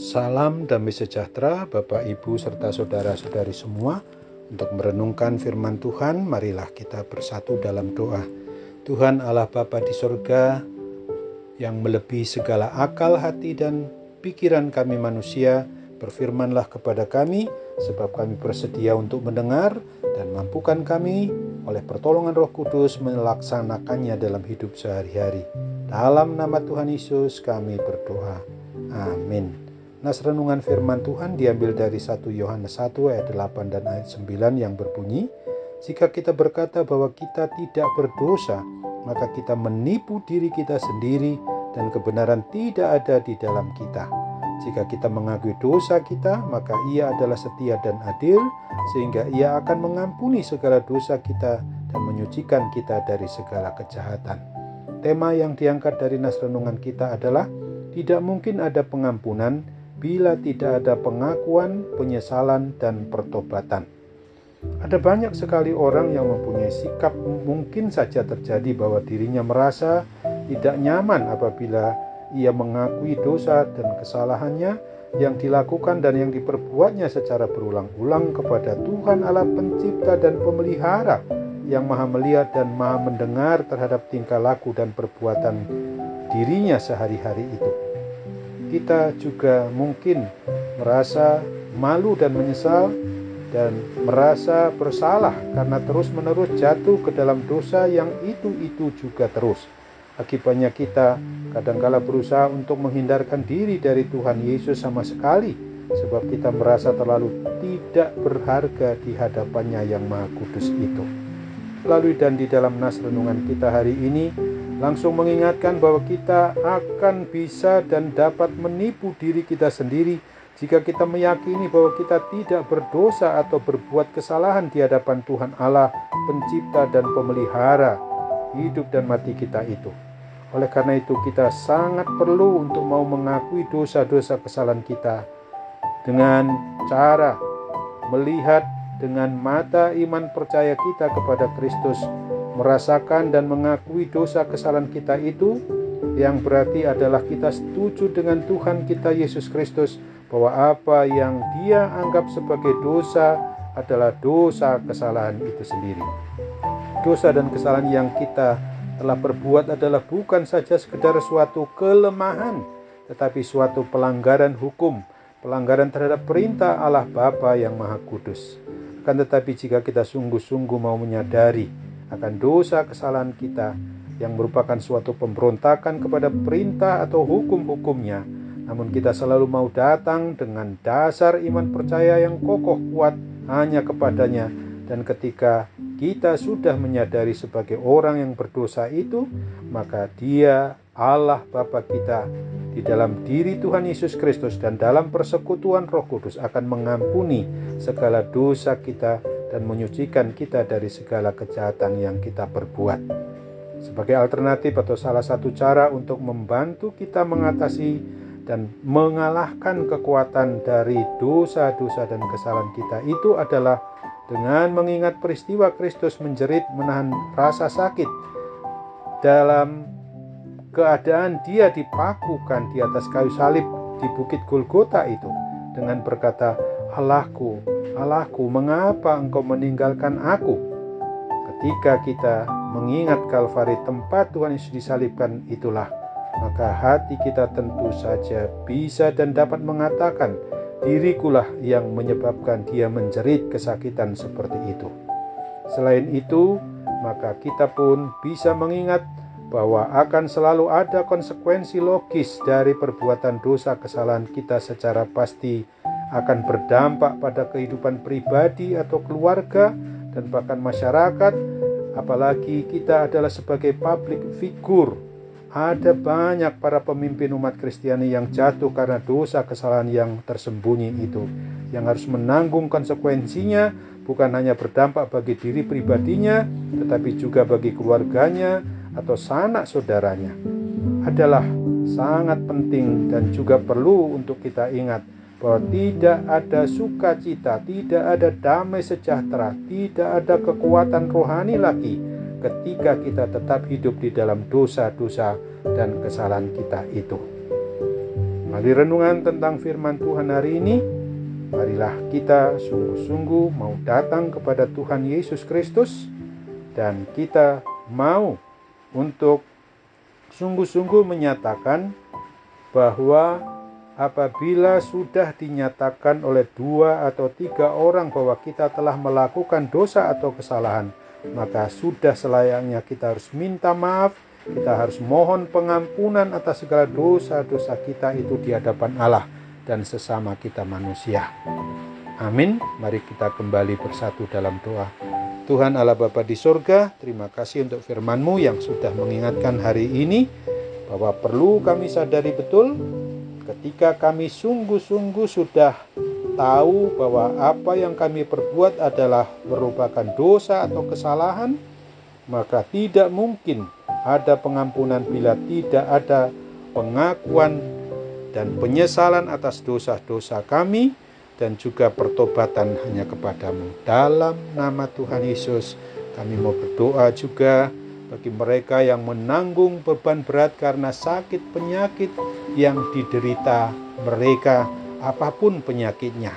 Salam damai sejahtera Bapak, Ibu, serta saudara-saudari semua. Untuk merenungkan firman Tuhan, marilah kita bersatu dalam doa. Tuhan Allah Bapa di sorga, yang melebihi segala akal, hati, dan pikiran kami manusia, berfirmanlah kepada kami, sebab kami bersedia untuk mendengar, dan mampukan kami oleh pertolongan Roh Kudus melaksanakannya dalam hidup sehari-hari. Dalam nama Tuhan Yesus kami berdoa. Amin. Nas renungan firman Tuhan diambil dari 1 Yohanes 1 ayat 8 dan ayat 9 yang berbunyi, jika kita berkata bahwa kita tidak berdosa, maka kita menipu diri kita sendiri dan kebenaran tidak ada di dalam kita. Jika kita mengakui dosa kita, maka Ia adalah setia dan adil, sehingga Ia akan mengampuni segala dosa kita dan menyucikan kita dari segala kejahatan. Tema yang diangkat dari nas renungan kita adalah tidak mungkin ada pengampunan bila tidak ada pengakuan, penyesalan, dan pertobatan. Ada banyak sekali orang yang mempunyai sikap mungkin saja terjadi bahwa dirinya merasa tidak nyaman apabila ia mengakui dosa dan kesalahannya yang dilakukan dan yang diperbuatnya secara berulang-ulang kepada Tuhan Allah Pencipta dan Pemelihara yang Maha melihat dan Maha mendengar terhadap tingkah laku dan perbuatan dirinya sehari-hari itu. Kita juga mungkin merasa malu dan menyesal dan merasa bersalah karena terus-menerus jatuh ke dalam dosa yang itu juga terus. Akibatnya kita kadangkala berusaha untuk menghindarkan diri dari Tuhan Yesus sama sekali, sebab kita merasa terlalu tidak berharga di hadapannya yang Maha Kudus itu. Melalui dan di dalam nas renungan kita hari ini, langsung mengingatkan bahwa kita akan bisa dan dapat menipu diri kita sendiri jika kita meyakini bahwa kita tidak berdosa atau berbuat kesalahan di hadapan Tuhan Allah, Pencipta dan Pemelihara hidup dan mati kita itu. Oleh karena itu kita sangat perlu untuk mau mengakui dosa-dosa kesalahan kita dengan cara melihat dengan mata iman percaya kita kepada Kristus, merasakan dan mengakui dosa kesalahan kita itu, yang berarti adalah kita setuju dengan Tuhan kita Yesus Kristus bahwa apa yang Dia anggap sebagai dosa adalah dosa kesalahan itu sendiri. Dosa dan kesalahan yang kita telah berbuat adalah bukan saja sekedar suatu kelemahan, tetapi suatu pelanggaran hukum, pelanggaran terhadap perintah Allah Bapa yang Maha Kudus. Akan tetapi jika kita sungguh-sungguh mau menyadari akan dosa kesalahan kita yang merupakan suatu pemberontakan kepada perintah atau hukum-hukumnya, namun kita selalu mau datang dengan dasar iman percaya yang kokoh kuat hanya kepadanya, dan ketika kita sudah menyadari sebagai orang yang berdosa itu, maka Dia Allah Bapa kita di dalam diri Tuhan Yesus Kristus dan dalam persekutuan Roh Kudus akan mengampuni segala dosa kita dan menyucikan kita dari segala kejahatan yang kita perbuat. Sebagai alternatif atau salah satu cara untuk membantu kita mengatasi dan mengalahkan kekuatan dari dosa-dosa dan kesalahan kita itu adalah dengan mengingat peristiwa Kristus menjerit menahan rasa sakit dalam keadaan Dia dipakukan di atas kayu salib di Bukit Golgota itu, dengan berkata, Allahku, Allahku, mengapa Engkau meninggalkan aku? Ketika kita mengingat Kalvari, tempat Tuhan Yesus disalibkan itulah, maka hati kita tentu saja bisa dan dapat mengatakan, dirikulah yang menyebabkan Dia menjerit kesakitan seperti itu. Selain itu, maka kita pun bisa mengingat bahwa akan selalu ada konsekuensi logis dari perbuatan dosa kesalahan kita secara pasti akan berdampak pada kehidupan pribadi atau keluarga dan bahkan masyarakat, apalagi kita adalah sebagai public figure. Ada banyak para pemimpin umat Kristiani yang jatuh karena dosa kesalahan yang tersembunyi itu, yang harus menanggung konsekuensinya, bukan hanya berdampak bagi diri pribadinya, tetapi juga bagi keluarganya atau sanak saudaranya. Adalah sangat penting dan juga perlu untuk kita ingat bahwa tidak ada sukacita, tidak ada damai sejahtera, tidak ada kekuatan rohani lagi ketika kita tetap hidup di dalam dosa-dosa dan kesalahan kita itu. Melalui renungan tentang firman Tuhan hari ini, marilah kita sungguh-sungguh mau datang kepada Tuhan Yesus Kristus, dan kita mau untuk sungguh-sungguh menyatakan bahwa apabila sudah dinyatakan oleh 2 atau 3 orang bahwa kita telah melakukan dosa atau kesalahan, maka sudah selayaknya kita harus minta maaf. Kita harus mohon pengampunan atas segala dosa-dosa kita itu di hadapan Allah dan sesama kita manusia. Amin. Mari kita kembali bersatu dalam doa. Tuhan Allah Bapa di sorga, terima kasih untuk firman-Mu yang sudah mengingatkan hari ini bahwa perlu kami sadari betul ketika kami sungguh-sungguh sudah tahu bahwa apa yang kami perbuat adalah merupakan dosa atau kesalahan, maka tidak mungkin ada pengampunan bila tidak ada pengakuan dan penyesalan atas dosa-dosa kami, dan juga pertobatan hanya kepadamu. Dalam nama Tuhan Yesus, kami mau berdoa juga bagi mereka yang menanggung beban berat karena sakit penyakit yang diderita mereka, apapun penyakitnya,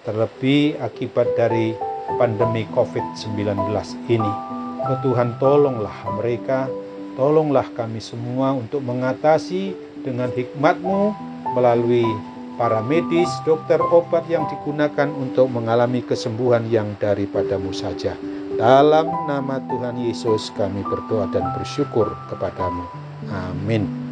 terlebih akibat dari pandemi COVID-19 ini. Oh Tuhan, tolonglah mereka, tolonglah kami semua untuk mengatasi dengan hikmat-Mu melalui para medis, dokter, obat yang digunakan untuk mengalami kesembuhan yang daripada-Mu saja. Dalam nama Tuhan Yesus kami berdoa dan bersyukur kepadamu. Amin.